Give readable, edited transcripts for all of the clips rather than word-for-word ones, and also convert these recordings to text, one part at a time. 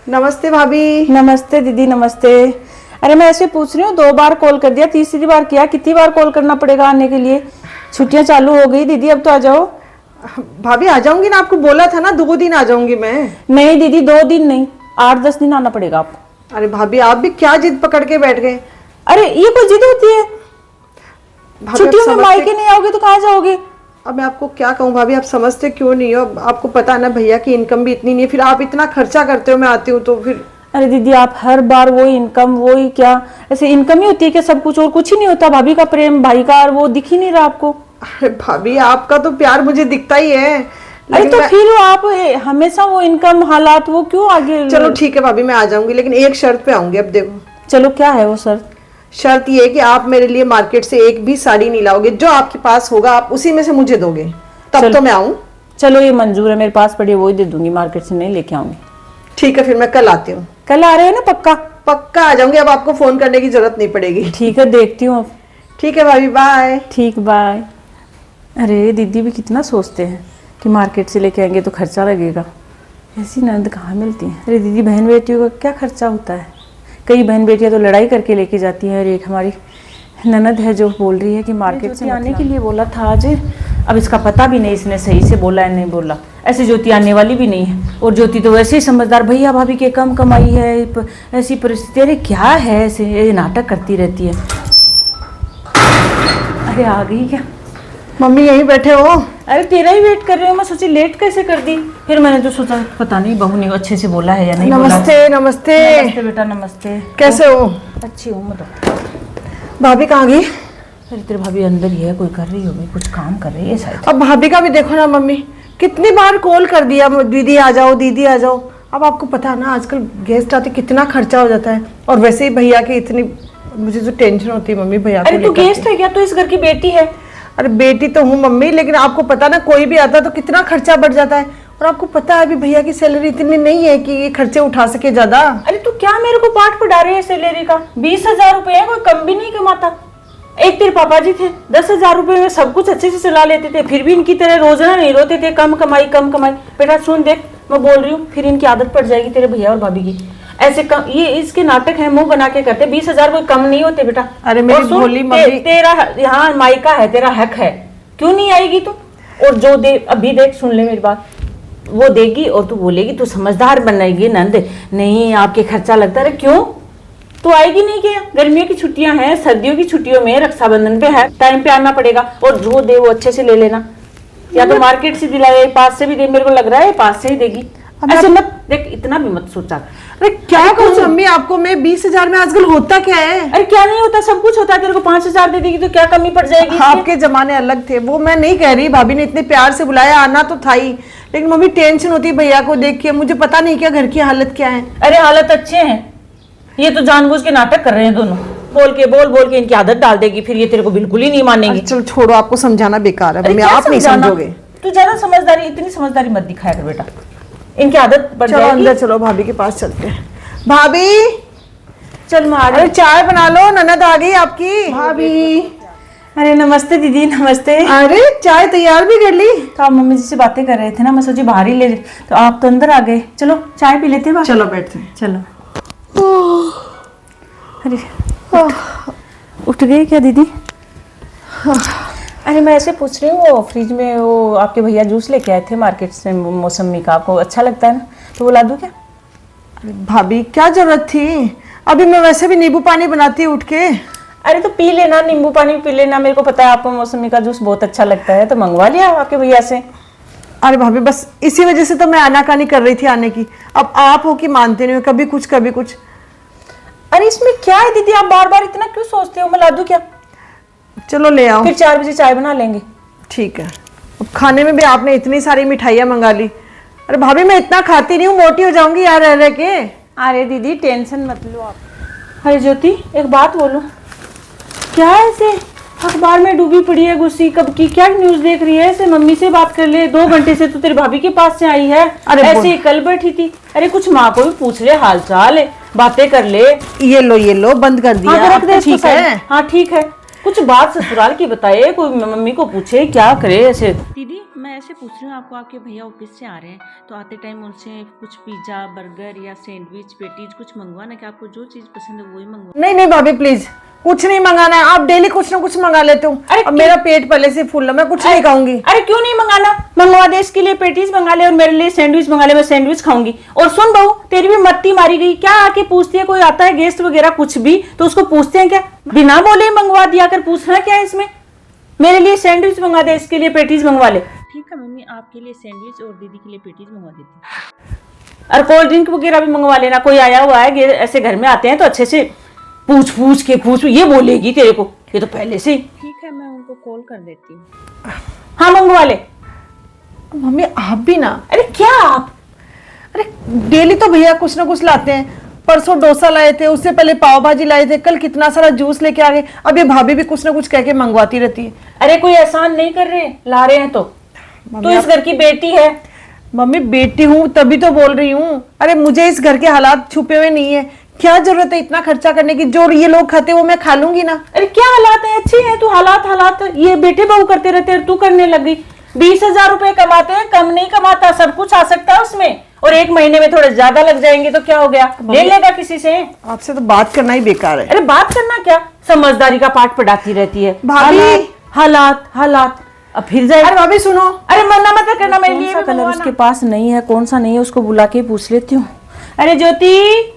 नमस्ते भाभी। नमस्ते दीदी, नमस्ते। अरे मैं ऐसे पूछ रही हूँ, 2 बार कॉल कर दिया, तीसरी बार किया, कितनी बार कॉल करना पड़ेगा आने के लिए? छुट्टियां चालू हो गई दीदी, अब तो आ जाओ। भाभी आ जाऊंगी ना, आपको बोला था ना 2 दिन आ जाऊंगी मैं। नहीं दीदी, 2 दिन नहीं, 8-10 दिन आना पड़ेगा आपको। अरे भाभी आप भी क्या जिद पकड़ के बैठ गए। अरे ये कोई जिद होती है? भाभी, छुट्टियों में आप मायके नहीं आओगे तो कहाँ जाओगे? अब मैं आपको क्या कहूँ भाभी, आप समझते क्यों नहीं हो? अब आपको पता है ना भैया की इनकम भी इतनी नहीं है, फिर आप इतना खर्चा करते हो, मैं आती हूँ तो फिर। अरे दीदी, आप हर बार वही इनकम, वही क्या ऐसे इनकम ही होती है क्या? सब कुछ और कुछ ही नहीं होता? भाभी का प्रेम, भाई का, और वो दिख ही नहीं रहा आपको। अरे भाभी आपका तो प्यार मुझे दिखता ही है। अरे तो फिर आप हमेशा वो इनकम हालात वो क्यों आगे? चलो ठीक है भाभी, मैं आ जाऊंगी, लेकिन एक शर्त पे आऊंगी। अब देखो। चलो क्या है वो सर? शर्त ये है कि आप मेरे लिए मार्केट से एक भी साड़ी नहीं लाओगे, जो आपके पास होगा आप उसी में से मुझे दोगे, तब तो मैं आऊं। चलो ये मंजूर है, मेरे पास पड़ी है वही दे दूंगी, मार्केट से नहीं लेके आऊंगी। ठीक है, फिर मैं कल आती हूँ। कल आ रहे हो ना? पक्का? पक्का आ जाऊंगी, अब आपको फोन करने की जरूरत नहीं पड़ेगी। ठीक है, देखती हूँ अब। ठीक है भाभी, बाय। ठीक, बाय। अरे दीदी भी कितना सोचते हैं कि मार्केट से लेके आएंगे तो खर्चा लगेगा। ऐसी ननद कहाँ मिलती है? अरे दीदी, बहन बेटियों का क्या खर्चा होता है? कई बहन बेटियां तो लड़ाई करके लेके जाती हैं, और एक हमारी ननद है जो बोल रही है कि मार्केट से आने के लिए बोला था आज। अब इसका पता भी नहीं इसने सही से बोला है नहीं बोला। ऐसे ज्योति आने वाली भी नहीं है, और ज्योति तो वैसे ही समझदार, भैया भाभी के कम कमाई है, ऐसी परिस्थिति। अरे क्या है, ऐसे ये नाटक करती रहती है। अरे आ गई क्या? मम्मी यहीं बैठे हो? अरे तेरा ही वेट कर रही हूँ मैं, सोची लेट कैसे कर दी। फिर मैंने तो सोचा पता नहीं बहू ने अच्छे से बोला है या नहीं। नमस्ते बोला। नमस्ते। नमस्ते बेटा, नमस्ते। कैसे हो? अच्छी हूँ मैं तो। भाभी कहाँ गई? अरे तेरी भाभी अंदर ही है, कोई कर रही होगी, कुछ काम कर रही है शायद। अब भाभी का भी देखो ना, मम्मी कितनी बार कॉल कर दिया, दीदी आ जाओ, दीदी आ जाओ। अब आपको पता है ना आजकल गेस्ट आते कितना खर्चा हो जाता है, और वैसे ही भैया की इतनी मुझे जो टेंशन होती है मम्मी भैया को। अरे तू गेस्ट है क्या? तो इस घर की बेटी है। अरे बेटी तो हूँ मम्मी, लेकिन आपको पता ना कोई भी आता तो कितना खर्चा बढ़ जाता है, और आपको पता है अभी भैया की सैलरी इतनी नहीं है कि ये खर्चे उठा सके ज्यादा। अरे तू क्या मेरे को पाठ पढ़ा रही है सैलरी का? 20,000 रुपए है, कोई कम भी नहीं कमाता। एक तेरे पापा जी थे, 10,000 रुपए में सब कुछ अच्छे से चला लेते थे, फिर भी इनकी तरह रोजाना नहीं रोते थे कम कमाई कम कमाई। बेटा सुन देख, मैं बोल रही हूँ, फिर इनकी आदत पड़ जाएगी तेरे भैया और भाभी की। ऐसे कम, ये इसके नाटक है, मुंह बना के करते। 20,000 कोई कम नहीं होते बेटा। अरे मेरी भोली मम्मी, तेरा यहाँ मायका है, तेरा हक है, क्यों नहीं आएगी तू? और जो दे, अभी देख, सुन ले मेरी बात, वो देगी और तू बोलेगी तू समझदार बनेगी नंद, नहीं आपके खर्चा लगता है। क्यों तू आएगी नहीं क्या? गर्मियों की छुट्टियां हैं, सर्दियों की छुट्टियों में, रक्षाबंधन पे है, टाइम पे आना पड़ेगा, और जो दे वो अच्छे से ले लेना, या तो मार्केट से दिलाए, पास से भी दे, मेरे को लग रहा है पास से ही देगी। ऐसे मत देख, इतना भी मत सोचा। अरे क्या करूं मम्मी आपको मैं? 20,000 में आजकल होता क्या है? अरे क्या नहीं होता, सब कुछ होता है। तेरे को 5,000 दे देगी तो क्या कमी पड़ जाएगी? आपके जमाने अलग थे, वो मैं नहीं कह रही, भाभी ने इतने प्यार से बुलाया, आना तो था ही, लेकिन मम्मी टेंशन होती है भैया को देख के, मुझे पता नहीं क्या घर की हालत क्या है। अरे हालत अच्छे हैं, ये तो जानबूझ के नाटक कर रहे हैं दोनों, बोल के इनकी आदत डाल देगी, फिर ये तेरे को बिल्कुल ही नहीं मानेंगे। चलो छोड़ो, आपको समझाना बेकार है मम्मी, आप नहीं समझोगे। तू ज्यादा समझदारी, इतनी समझदारी मत दिखाया कर बेटा, इनकी आदत पड़ चलो जाएगी। अंदर चलो, भाभी के पास चलते हैं। भाभी चल मार, अरे चाय बना लो, ननद आ गई आपकी। भाभी अरे नमस्ते दीदी, नमस्ते। अरे चाय तैयार भी कर ली? तो आप मम्मी जी से बातें कर रहे थे ना, मैं सोची बाहर ही ले, तो आप तो अंदर आ गए। चलो चाय पी लेते हैं। चलो बैठते हैं। चलो। अरे उठ गए क्या दीदी? अरे मैं ऐसे पूछ रही हूँ, वो फ्रिज में वो आपके भैया जूस लेके आए थे मार्केट से, मौसमी का, आपको अच्छा लगता है ना, तो वो ला दूँ क्या? भाभी क्या जरूरत थी, अभी मैं वैसे भी नींबू पानी बनाती उठ के। अरे तो पी लेना, नींबू पानी पी लेना, मेरे को पता है आपको मौसमी का जूस बहुत अच्छा लगता है, तो मंगवा लिया आपके भैया से। अरे भाभी बस इसी वजह से तो मैं आनाकानी कर रही थी आने की, अब आप हो कि मानते नहीं हो, कभी कुछ कभी कुछ। अरे इसमें क्या है दीदी, आप बार बार इतना क्यों सोचते हो? मैं ला दूँ क्या? चलो ले आओ, फिर 4 बजे चाय बना लेंगे। ठीक है। अब खाने में भी आपने इतनी सारी मिठाइयाँ मंगा ली। अरे भाभी मैं इतना खाती नहीं हूँ, मोटी हो जाऊंगी यार रह रह के। अरे दीदी टेंशन मत लो आप। अरे ज्योति एक बात बोलो, क्या ऐसे अखबार में डूबी पड़ी है गुस्सी, कब की क्या न्यूज देख रही है? ऐसे मम्मी से बात कर ले, 2 घंटे से तो तेरी भाभी के पास से आई है। अरे ऐसे ही कल बैठी थी। अरे कुछ माँ को भी पूछ ले, हाल चाल बातें कर ले। ये लो बंद कर दिया। हाँ, रख दे इसको ठीक है। हाँ ठीक है, कुछ बात ससुराल की बताए, कोई मम्मी को पूछे, क्या करे ऐसे। दीदी मैं ऐसे पूछ रही हूँ आपको, आपके भैया ऑफिस से आ रहे हैं तो आते टाइम उनसे कुछ पिज्ज़ा बर्गर या सैंडविच पेटीज कुछ मंगवाना, कि आपको जो चीज़ पसंद है वही मंगवा। नहीं नहीं भाभी प्लीज, कुछ नहीं मंगाना है। आप डेली कुछ ना कुछ मंगा लेते हो। अरे अब मेरा पेट पहले से फुल है, मैं कुछ नहीं खाऊंगी। अरे क्यों नहीं मंगाना, मंगवा दे। इसके लिए पेटीज मंगा ले और मेरे लिए सैंडविच मंगा ले, मैं सैंडविच खाऊंगी। और सुन बहू, तेरी भी मत्ती मारी गई क्या? आके पूछती है, कोई आता है गेस्ट वगैरह कुछ भी तो उसको पूछते हैं क्या? बिना बोले ही मंगवा दिया कर, पूछना क्या है इसमें? मेरे लिए सैंडविच मंगा दे, इसके लिए पेटीज मंगवा ले। ठीक है मम्मी, आपके लिए सैंडविच और दीदी के लिए पेटीज मंगवा देती हूँ। और कोल्ड ड्रिंक वगैरह भी मंगवा लेना, कोई आया हुआ है, ऐसे घर में आते हैं तो अच्छे से पूछ ये बोलेगी तेरे को, ये तो पहले से। ठीक है, मैं उनको कॉल कर देती हूँ। हाँ मंगवा ले। मम्मी आप भी ना। अरे क्या आप? अरे डेली तो भैया कुछ ना कुछ लाते हैं। परसों डोसा लाए थे, उससे पहले पाव भाजी लाए थे, कल कितना सारा जूस लेके आ गए। अब ये भाभी भी कुछ ना कुछ कह के मंगवाती रहती है। अरे कोई एहसान नहीं कर रहे, ला रहे हैं तो इस घर की बेटी है। मम्मी बेटी हूँ तभी तो बोल रही हूँ। अरे मुझे इस घर के हालात छुपे हुए नहीं है, क्या जरूरत है इतना खर्चा करने की? जो ये लोग खाते वो मैं खा लूंगी ना। अरे क्या हालात है? अच्छी है तू। हालात ये बेटे बहू करते रहते हैं, तू करने लग गई। 20,000 रुपए कमाते हैं, कम नहीं कमाता, सब कुछ आ सकता है उसमें। और एक महीने में थोड़े ज्यादा लग जाएंगे तो क्या हो गया, ले लेगा किसी से। आपसे तो बात करना ही बेकार है। अरे बात करना क्या, समझदारी का पाठ पढ़ाती रहती है। भाभी हालात अब फिर जाए। अरे भाभी सुनो, अरे मना मत करना, मेरे लिए कौन सा कलर उसके पास नहीं है, कौन सा नहीं है, उसको बुला के पूछ लेती हूँ। अरे ज्योति।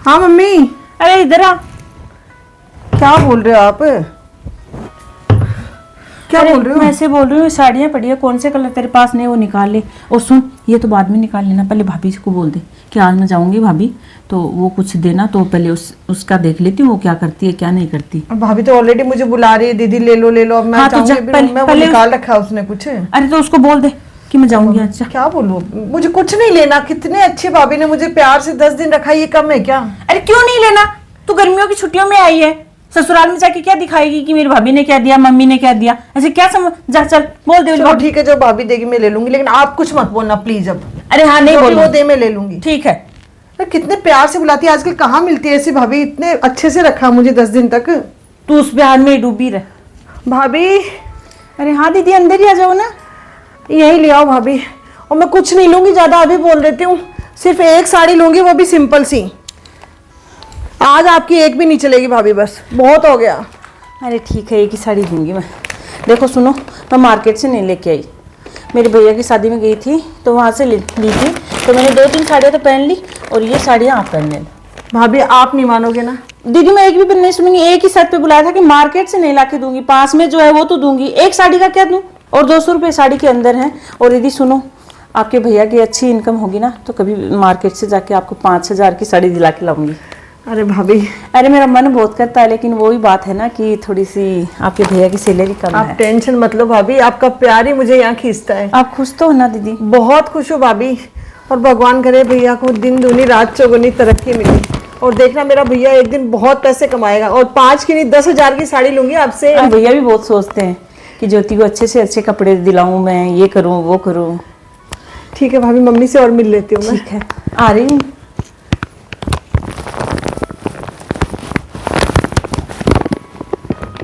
हाँ मम्मी। अरे इधर आ। क्या बोल रहे हो आप? क्या अरे, बोल रहे हो? मैं ऐसे बोल रही हूँ, साड़ियाँ पड़ी है, कौन से कलर तेरे पास नहीं, वो निकाल ले। और सुन, ये तो बाद में निकाल लेना, पहले भाभी को बोल दे कि आज मैं जाऊंगी भाभी तो वो कुछ देना, तो पहले उसका देख लेती हूँ वो क्या करती है क्या नहीं करती। भाभी तो ऑलरेडी मुझे बुला रही है, दीदी ले लो ले लो। अब मैं हाँ, तो जाऊंगी जा, अभी पहले- रूम में, वो पहले निकाल रखा है उसने कुछ। अरे तो उसको बोल दे कि मैं जाऊंगी आज। जा। क्या बोलूं, मुझे कुछ नहीं लेना। कितने अच्छे भाभी ने मुझे प्यार से 10 दिन रखा, ये कम है क्या? अरे क्यों नहीं लेना? तू गर्मियों की छुट्टियों में आई है, ससुराल में जाके क्या दिखाएगी कि मेरी भाभी ने क्या दिया, मम्मी ने क्या दिया? ऐसे क्या समझ, जा चल बोल दे। चलो ठीक है, जो भाभी देगी मैं ले लूंगी, लेकिन आप कुछ मत बोलना प्लीज अब। अरे हाँ नहीं जो भी बोल, वो दे मैं ले लूंगी। ठीक है। अरे कितने प्यार से बुलाती है, आजकल कहाँ मिलती है ऐसी भाभी? इतने अच्छे से रखा मुझे 10 दिन तक। तू उस प्यार में डूबी रह। भाभी अरे हाँ दीदी, अंदर ही आ जाओ ना। यही ले आओ भाभी। और मैं कुछ नहीं लूंगी ज्यादा, अभी बोल देती हूँ। सिर्फ एक साड़ी लूंगी, वो भी सिंपल सी। आज आपकी एक भी नहीं चलेगी भाभी, बस बहुत हो गया। अरे ठीक है, एक ही साड़ी दूंगी मैं। देखो सुनो, मैं मार्केट से नहीं लेके आई, मेरे भैया की शादी में गई थी तो वहाँ से ली थी, तो मैंने 2-3 साड़ियाँ तो पहन ली और ये साड़ियाँ आप पहन लेना। भाभी आप नहीं मानोगे ना। दीदी मैं एक भी नहीं सुनूंगी, एक ही शर्त पे बुलाया था कि मार्केट से नहीं लाके दूंगी, पास में जो है वो तो दूंगी, एक साड़ी का क्या दूं? और 200 रुपये साड़ी के अंदर है। और दीदी सुनो, आपके भैया की अच्छी इनकम होगी ना तो कभी मार्केट से जाके आपको 5,000 की साड़ी दिला के लाऊंगी। अरे भाभी, अरे मेरा मन बहुत करता है, लेकिन वही बात है ना कि थोड़ी सी आपके भैया की सैलरी कम आप है। टेंशन मत लो भाभी, आपका प्यार ही मुझे यहाँ खींचता है। आप खुश तो हो ना दीदी? बहुत खुश हूँ भाभी। और भगवान करे भैया को दिन दूनी रात चौगुनी तरक्की मिले। और देखना मेरा भैया एक दिन बहुत पैसे कमाएगा, और 5 की नहीं 10,000 की साड़ी लूंगी आपसे। हाँ, भैया भी बहुत सोचते हैं कि ज्योति को अच्छे से अच्छे कपड़े दिलाऊं, मैं ये करूं वो करूं। ठीक है भाभी, मम्मी से और मिल लेती हूँ मैं। ठीक है, आ रही हूँ।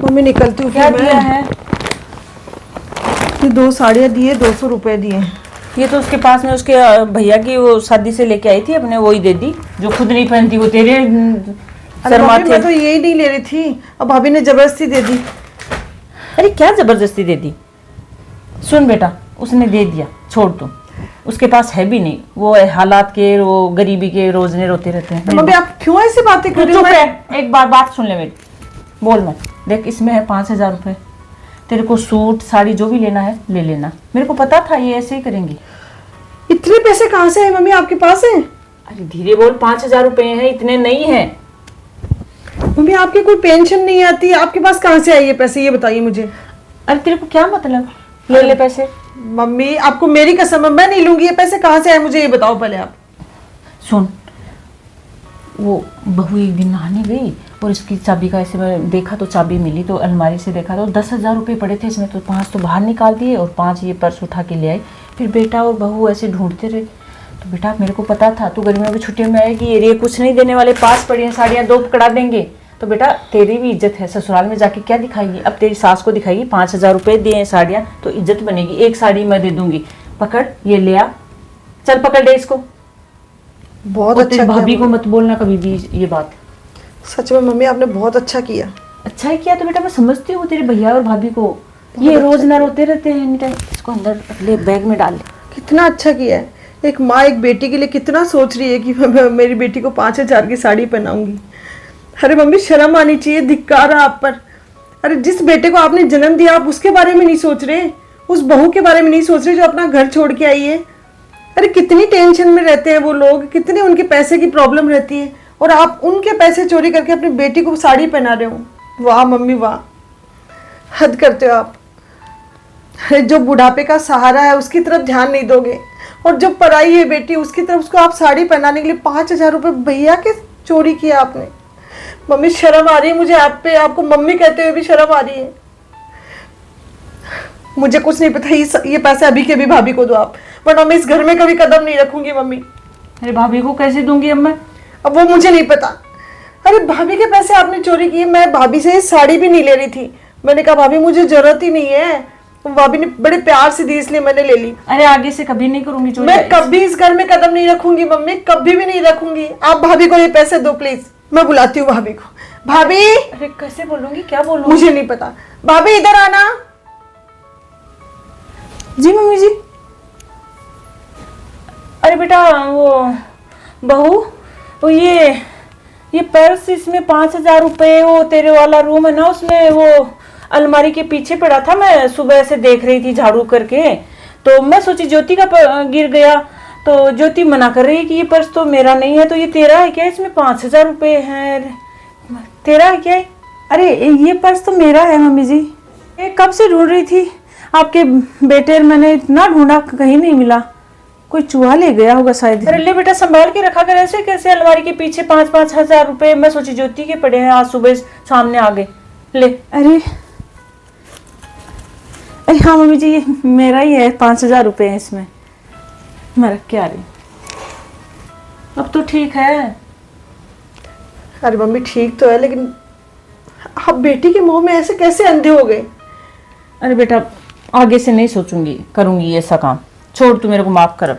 मम्मी निकलती हूँ। क्या फिर दिया मैं है? ये 2 साड़ियाँ दिए, 200 रुपए दिए। ये तो उसके पास में उसके भैया की वो शादी से लेके आई थी अपने, वही दे दी जो खुद नहीं पहनती, वो तेरे अरे सर भाभी, माथे। मैं तो यही नहीं ले रही थी, अब भाभी ने जबरदस्ती दे दी। अरे क्या जबरदस्ती दे दी? सुन बेटा, उसने दे दिया, छोड़ तू, उसके पास है भी नहीं, वो हालात के, वो गरीबी के रोजने रोते रहते हैं। मम्मी आप क्यों ऐसी बातें कर तू रही हो? चुप रह, एक बार बात सुन ले मेरी, बोल मत। देख इसमें है 5,000 रुपये, तेरे को सूट साड़ी जो भी लेना है ले लेना। मेरे को पता था ये ऐसे ही करेंगी। इतने पैसे कहाँ से है मम्मी आपके पास है? अरे धीरे बोल, 5,000 रुपये हैं, इतने नहीं है। मम्मी आपकी कोई पेंशन नहीं आती, आपके पास कहाँ से आई ये पैसे, ये बताइए मुझे। अरे तेरे को क्या मतलब, ले ले पैसे। मम्मी आपको मेरी कसम है, मैं नहीं लूंगी। ये पैसे कहाँ से आए मुझे ये बताओ पहले आप। सुन, वो बहू एक दिन नहाने गई और इसकी चाबी का ऐसे मैं देखा तो चाबी मिली, तो अलमारी से देखा तो 10,000 रुपये पड़े थे इसमें, तो 5 तो बाहर निकाल दिए और 5 ये पर्स उठा के ले आई। फिर बेटा और बहू ऐसे ढूंढते रहे, तो बेटा मेरे को पता था तू गर्मियों की छुट्टियों में आएगी, ये कुछ नहीं देने वाले, पास पड़ी हैं साड़ियाँ, 2 पकड़ा देंगे, तो बेटा तेरी भी इज्जत है, ससुराल में जाके क्या दिखाएगी? अब तेरी सास को दिखाएगी 5,000 रुपए दिए साड़ियाँ तो इज्जत बनेगी। एक साड़ी मैं दे दूंगी, पकड़ ये ले आ, चल पकड़ दे इसको। बहुत और अच्छा तेरी किया भाभी को मम्मी। मत बोलना कभी भी ये बात। सच में मम्मी आपने बहुत अच्छा किया। अच्छा ही किया तो बेटा, मैं समझती हूँ तेरे भैया और भाभी को, ये रोज ना रोते रहते हैं एनी टाइम। इसको अंदर ले, बैग में डाल ले। कितना अच्छा किया है। एक माँ एक बेटी के लिए कितना सोच रही है कि मैं मेरी बेटी को 5,000 की साड़ी पहनाऊंगी। अरे मम्मी शर्म आनी चाहिए, धिक्कार है आप पर। अरे जिस बेटे को आपने जन्म दिया आप उसके बारे में नहीं सोच रहे, उस बहू के बारे में नहीं सोच रहे जो अपना घर छोड़ के आई है। अरे कितनी टेंशन में रहते हैं वो लोग, कितने उनके पैसे की प्रॉब्लम रहती है, और आप उनके पैसे चोरी करके अपनी बेटी को साड़ी पहना रहे हो। वाह मम्मी वाह, हद करते हो आप। अरे जो बुढ़ापे का सहारा है उसकी तरफ ध्यान नहीं दोगे, और जब पराई है बेटी उसकी तरफ उसको आप साड़ी पहनाने के लिए 5,000 रुपये भैया के चोरी किया आपने। मम्मी शर्म आ रही है मुझे आप पे, आपको मम्मी कहते हुए भी शर्म आ रही है। मुझे कुछ नहीं पता, ये पैसे अभी के भी भाभी को दो आप, वरना मैं इस घर में कभी कदम नहीं रखूंगी मम्मी। अरे भाभी को कैसे दूंगी अब मैं? अब वो मुझे नहीं पता। अरे भाभी के पैसे आपने चोरी किए, मैं भाभी से ये साड़ी भी नहीं ले रही थी। मैंने कहा भाभी मुझे जरूरत ही नहीं है, भाभी ने बड़े प्यार से दी इसलिए मैंने ले ली। अरे आगे से कभी नहीं करूंगी चोरी। मैं कभी इस घर में कदम नहीं रखूंगी मम्मी, कभी भी नहीं रखूंगी। आप भाभी को ये पैसे दो प्लीज, मैं बुलाती हूँ भाभी को। भाभी, अरे कैसे बोलूंगी, क्या बोलूंगी? मुझे नहीं पता। भाभी इधर आना। जी मम्मी जी। अरे बेटा वो बहू, वो ये पर्स, इसमें 5,000 रुपए, वो तेरे वाला रूम है ना उसमें वो अलमारी के पीछे पड़ा था। मैं सुबह से देख रही थी झाड़ू करके, तो मैं सोची ज्योति का गिर गया, तो ज्योति मना कर रही है कि ये पर्स तो मेरा नहीं है। तो ये तेरा है क्या? इसमें 5,000 रुपए है, तेरा है क्या? अरे ये पर्स तो मेरा है मम्मी जी, ये कब से ढूंढ रही थी आपके बेटे, मैंने इतना ढूंढा कहीं नहीं मिला, कोई चूहा ले गया होगा शायद। अरे ले बेटा, संभाल के रखा कर, ऐसे कैसे अलमारी के पीछे 5,000 रुपए? मैं सोची ज्योति के पड़े हैं, आज सुबह सामने आ गए। ले। अरे अरे हाँ मम्मी जी, ये मेरा ही है, 5,000 रुपए है इसमें, मैं रख के आ रही। अब तो ठीक है। अरे मम्मी ठीक तो है, लेकिन आप बेटी के मुंह में ऐसे कैसे अंधे हो गए? अरे बेटा आगे से नहीं सोचूंगी, करूंगी ऐसा काम, छोड़, तू मेरे को माफ कर।